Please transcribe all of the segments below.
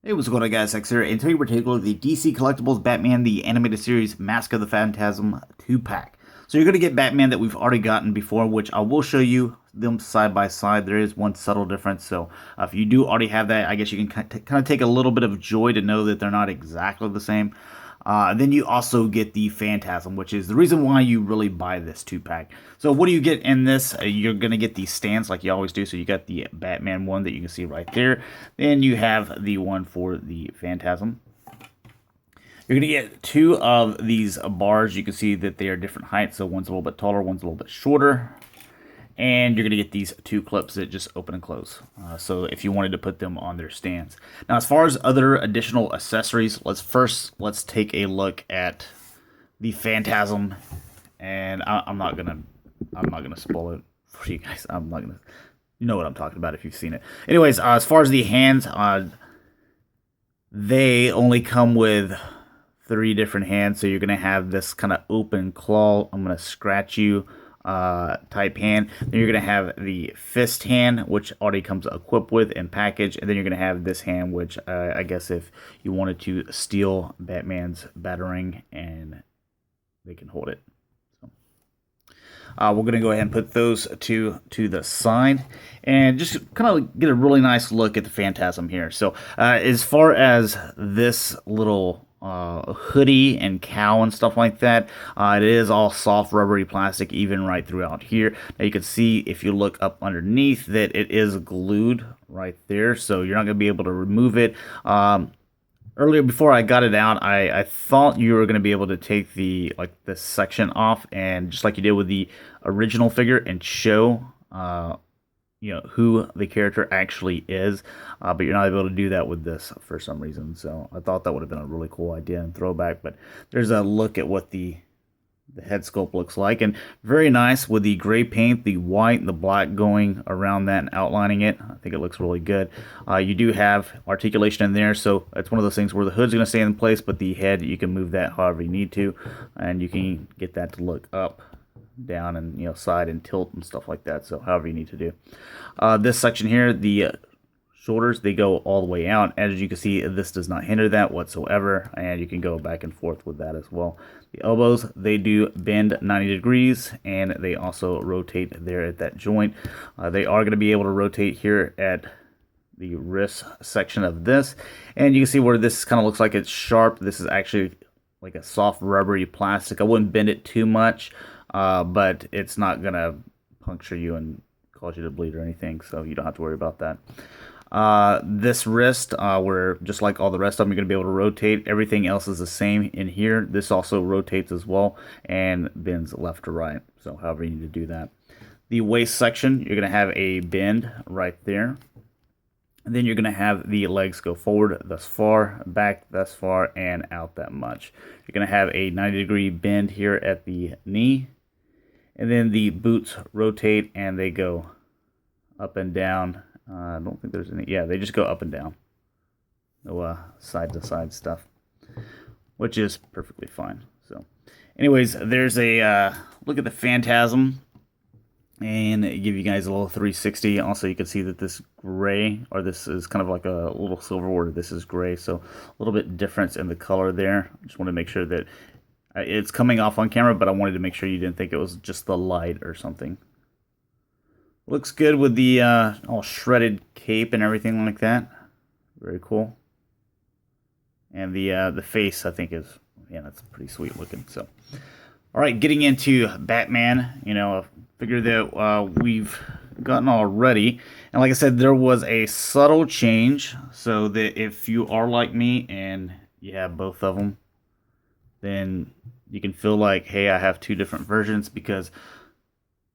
Hey, what's going on, guys? X here, and today we're taking a look at the DC Collectibles Batman the Animated Series Mask of the Phantasm 2-pack. So you're going to get Batman that we've already gotten before, which I will show you them side by side. There is one subtle difference, so if you do already have that, I guess you can kind of take a little bit of joy to know that they're not exactly the same. Then you also get the Phantasm, which is the reason why you really buy this 2-pack. So what do you get in this? You're going to get these stands like you always do. So you got the Batman one that you can see right there. Then you have the one for the Phantasm. You're going to get two of these bars. You can see that they are different heights. So one's a little bit taller, one's a little bit shorter. And you're going to get these two clips that just open and close. So if you wanted to put them on their stands. Now, as far as other additional accessories, let's take a look at the Phantasm. And I'm not gonna spoil it for you guys. I'm not gonna. You know what I'm talking about if you've seen it. Anyways, as far as the hands, they only come with three different hands. So you're gonna have this kind of open claw. I'm gonna scratch you type hand. Then you're gonna have the fist hand, which already comes equipped with and packaged, and then you're gonna have this hand, which I guess if you wanted to steal Batman's batarang, and they can hold it. So, we're gonna go ahead and put those two to the side, and just kind of get a really nice look at the Phantasm here. So as far as this little hoodie and cowl and stuff like that. It is all soft rubbery plastic even right throughout here. Now you can see if you look up underneath that it is glued right there, so you're not going to be able to remove it. Earlier before I got it out, I thought you were going to be able to take this section off, and just like you did with the original figure, and show who the character actually is, but you're not able to do that with this for some reason. So I thought that would have been a really cool idea and throwback. But there's a look at what the head sculpt looks like, and very nice with the gray paint, the white and the black going around that and outlining it. I think it looks really good. You do have articulation in there, so it's one of those things where the hood's going to stay in place, but the head, you can move that however you need to, and you can get that to look up, down, and side and tilt and stuff like that. So however you need to do. This section here, the shoulders, they go all the way out. As you can see, this does not hinder that whatsoever, and you can go back and forth with that as well. The elbows, they do bend 90 degrees, and they also rotate there at that joint. They are going to be able to rotate here at the wrist section of this, and you can see where this kind of looks like it's sharp. This is actually like a soft rubbery plastic. I wouldn't bend it too much, but it's not going to puncture you and cause you to bleed or anything, so you don't have to worry about that. This wrist, where just like all the rest of them, you're going to be able to rotate. Everything else is the same in here. This also rotates as well and bends left to right, so however you need to do that. The waist section, you're going to have a bend right there. And then you're going to have the legs go forward thus far, back thus far, and out that much. You're going to have a 90-degree bend here at the knee. And then the boots rotate and they go up and down. I don't think there's any. Yeah, they just go up and down. No side-to-side stuff, which is perfectly fine. So, anyways, there's a look at the Phantasm, and give you guys a little 360. Also, you can see that this gray, or this is kind of like a little silver, where this is gray, so a little bit difference in the color there. Just want to make sure that it's coming off on camera, but I wanted to make sure you didn't think it was just the light or something. Looks good with the all shredded cape and everything like that. Very cool. And the face, I think, is, yeah, that's pretty sweet looking. So, all right, getting into Batman, a figure that we've gotten already. And like I said, there was a subtle change, so that if you are like me and you have both of them, then you can feel like, hey, I have two different versions, because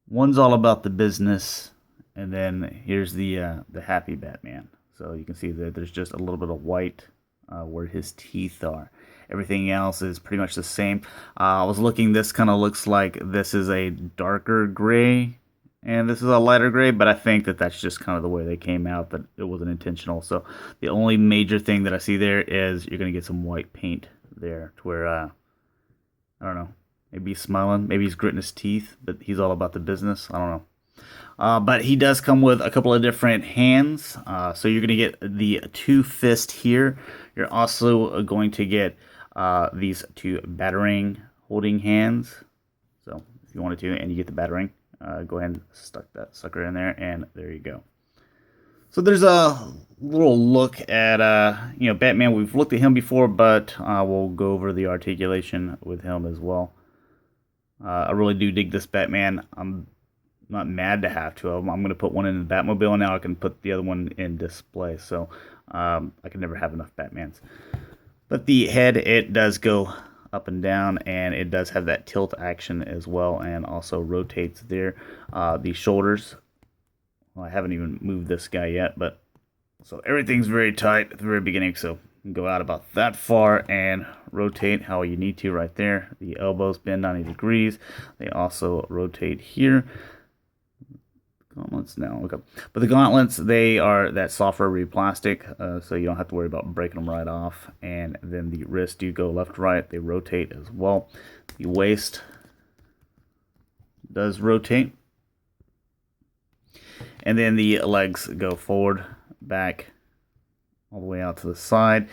one's all about the business, and then here's the happy Batman. So you can see that there's just a little bit of white where his teeth are. Everything else is pretty much the same. I was looking, this kind of looks like this is a darker gray, and this is a lighter gray, but I think that that's just kind of the way they came out, that it wasn't intentional. So the only major thing that I see there is you're going to get some white paint there, to where, I don't know, maybe he's smiling, maybe he's gritting his teeth, but he's all about the business. I don't know. But he does come with a couple of different hands. So you're going to get the 2 fist here. You're also going to get these 2 battering holding hands. So if you wanted to, and you get the battering, go ahead and stuck that sucker in there, and there you go. So there's a little look at Batman. We've looked at him before, but we'll go over the articulation with him as well. I really do dig this Batman. I'm not mad to have 2 of them. I'm going to put one in the Batmobile, and now I can put the other one in display. So I can never have enough Batmans. But the head, it does go up and down, and it does have that tilt action as well, and also rotates there. The shoulders, well, I haven't even moved this guy yet, but so everything's very tight at the very beginning, so you can go out about that far and rotate how you need to right there. The elbows bend 90 degrees. They also rotate here. Gauntlets now, okay. But the gauntlets, they are that soft rubbery plastic, so you don't have to worry about breaking them right off. And then the wrists do go left to right. They rotate as well. The waist does rotate. And then the legs go forward, back, all the way out to the side.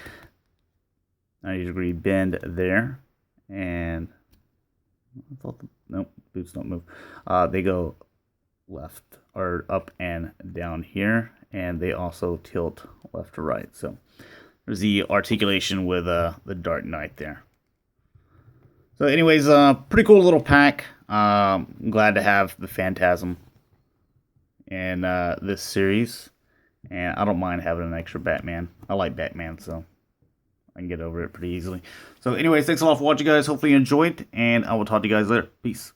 90-degree bend there. And I thought nope, boots don't move. They go left or up and down here, and they also tilt left to right. So there's the articulation with the Dark Knight there. So anyways, pretty cool little pack. I'm glad to have the Phantasm in this series, and I don't mind having an extra Batman. I like Batman, so I can get over it pretty easily. So anyways, thanks a lot for watching, guys. Hopefully you enjoyed, and I will talk to you guys later. Peace.